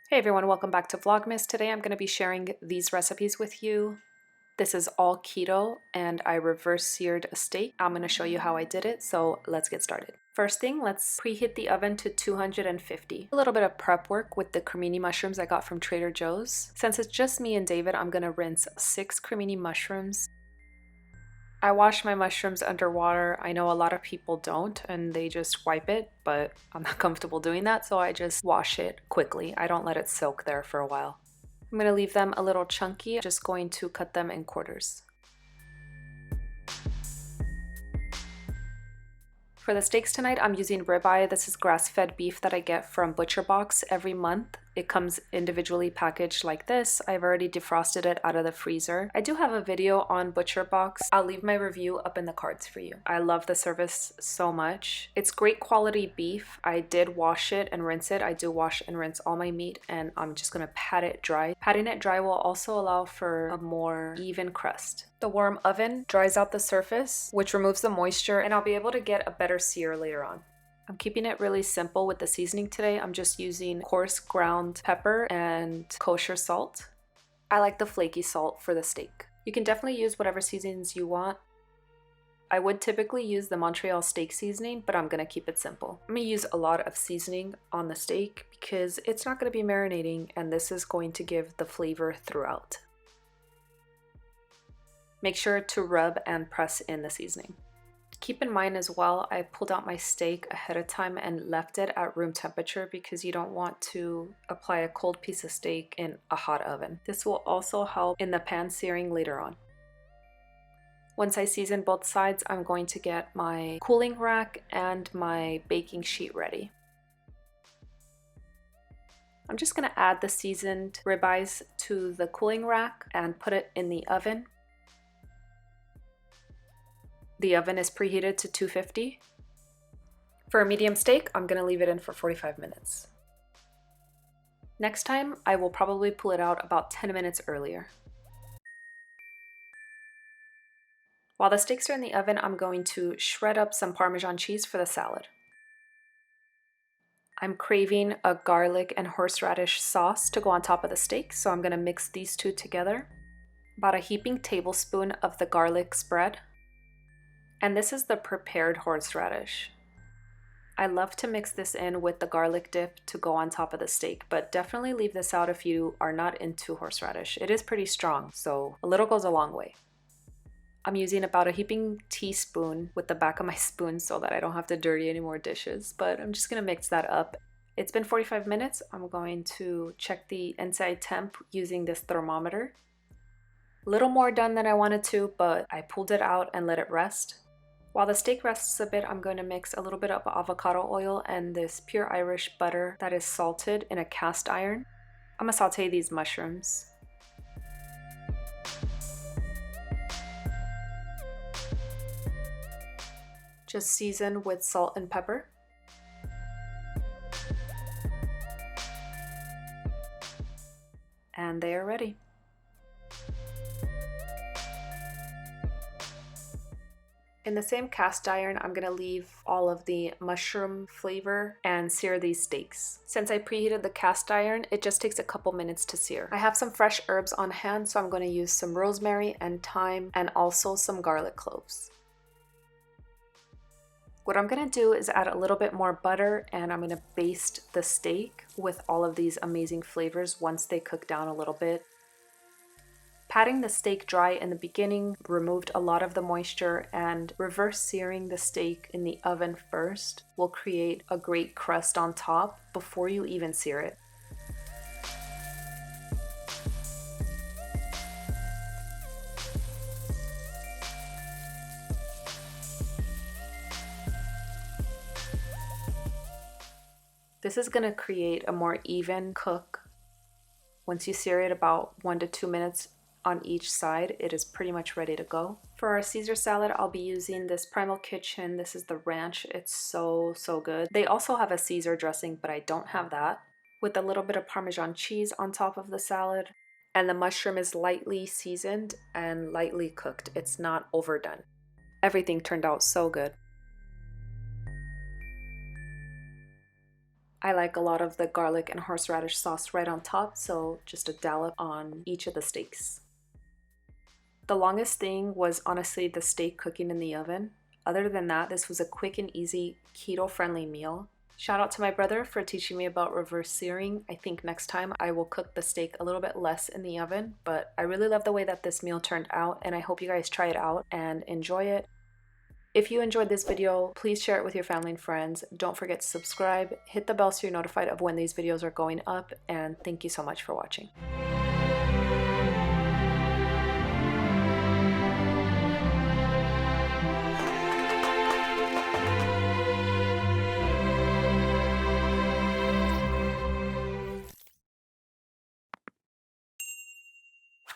Hey everyone, welcome back to Vlogmas. Today I'm going to be sharing these recipes with you. This is all keto and I reverse seared a steak. I'm going to show you how I did it, so let's get started. First thing, let's preheat the oven to 250. A little bit of prep work with the cremini mushrooms I got from Trader Joe's. Since it's just me and David, I'm going to rinse 6 cremini mushrooms. I wash my mushrooms underwater. I know a lot of people don't and they just wipe it, but I'm not comfortable doing that, so I just wash it quickly. I don't let it soak there for a while. I'm going to leave them a little chunky, just going to cut them in quarters. For the steaks tonight, I'm using ribeye. This is grass-fed beef that I get from Butcher Box every month. It comes individually packaged like this. I've already defrosted it out of the freezer. I do have a video on Butcher Box. I'll leave my review up in the cards for you. I love the service so much. It's great quality beef. I did wash it and rinse it. I do wash and rinse all my meat, and I'm just gonna pat it dry. Patting it dry will also allow for a more even crust. The warm oven dries out the surface, which removes the moisture, and I'll be able to get a better sear later on. I'm keeping it really simple with the seasoning today. I'm just using coarse ground pepper and kosher salt. I like the flaky salt for the steak. You can definitely use whatever seasonings you want. I would typically use the Montreal steak seasoning, but I'm gonna keep it simple. I'm gonna use a lot of seasoning on the steak because it's not gonna be marinating, and this is going to give the flavor throughout. Make sure to rub and press in the seasoning. Keep in mind as well, I pulled out my steak ahead of time and left it at room temperature because you don't want to apply a cold piece of steak in a hot oven. This will also help in the pan searing later on. Once I season both sides, I'm going to get my cooling rack and my baking sheet ready. I'm just going to add the seasoned ribeyes to the cooling rack and put it in the oven. The oven is preheated to 250. For a medium steak, I'm going to leave it in for 45 minutes. Next time, I will probably pull it out about 10 minutes earlier. While the steaks are in the oven, I'm going to shred up some Parmesan cheese for the salad. I'm craving a garlic and horseradish sauce to go on top of the steak, so I'm going to mix these two together. About a heaping tablespoon of the garlic spread. And this is the prepared horseradish. I love to mix this in with the garlic dip to go on top of the steak, but definitely leave this out if you are not into horseradish. It is pretty strong, so a little goes a long way. I'm using about a heaping teaspoon with the back of my spoon so that I don't have to dirty any more dishes, but I'm just gonna mix that up. It's been 45 minutes. I'm going to check the inside temp using this thermometer. A little more done than I wanted to, but I pulled it out and let it rest. While the steak rests a bit, I'm going to mix a little bit of avocado oil and this pure Irish butter that is salted in a cast iron. I'm gonna saute these mushrooms. Just season with salt and pepper. And they are ready. In the same cast iron, I'm gonna leave all of the mushroom flavor and sear these steaks. Since I preheated the cast iron, it just takes a couple minutes to sear. I have some fresh herbs on hand, so I'm gonna use some rosemary and thyme and also some garlic cloves. What I'm gonna do is add a little bit more butter, and I'm gonna baste the steak with all of these amazing flavors once they cook down a little bit. Patting the steak dry in the beginning removed a lot of the moisture, and reverse searing the steak in the oven first will create a great crust on top before you even sear it. This is going to create a more even cook. Once you sear it about 1 to 2 minutes on each side, it is pretty much ready to go. For our Caesar salad, I'll be using this Primal Kitchen. This is the ranch. It's so good. They also have a Caesar dressing, but I don't have that. With a little bit of Parmesan cheese on top of the salad. And the mushroom is lightly seasoned and lightly cooked. It's not overdone. Everything turned out so good. I like a lot of the garlic and horseradish sauce right on top, so just a dollop on each of the steaks. The longest thing was honestly the steak cooking in the oven. Other than that, this was a quick and easy keto-friendly meal. Shout out to my brother for teaching me about reverse searing. I think next time I will cook the steak a little bit less in the oven, but I really love the way that this meal turned out, and I hope you guys try it out and enjoy it. If you enjoyed this video, please share it with your family and friends. Don't forget to subscribe, hit the bell so you're notified of when these videos are going up, and thank you so much for watching.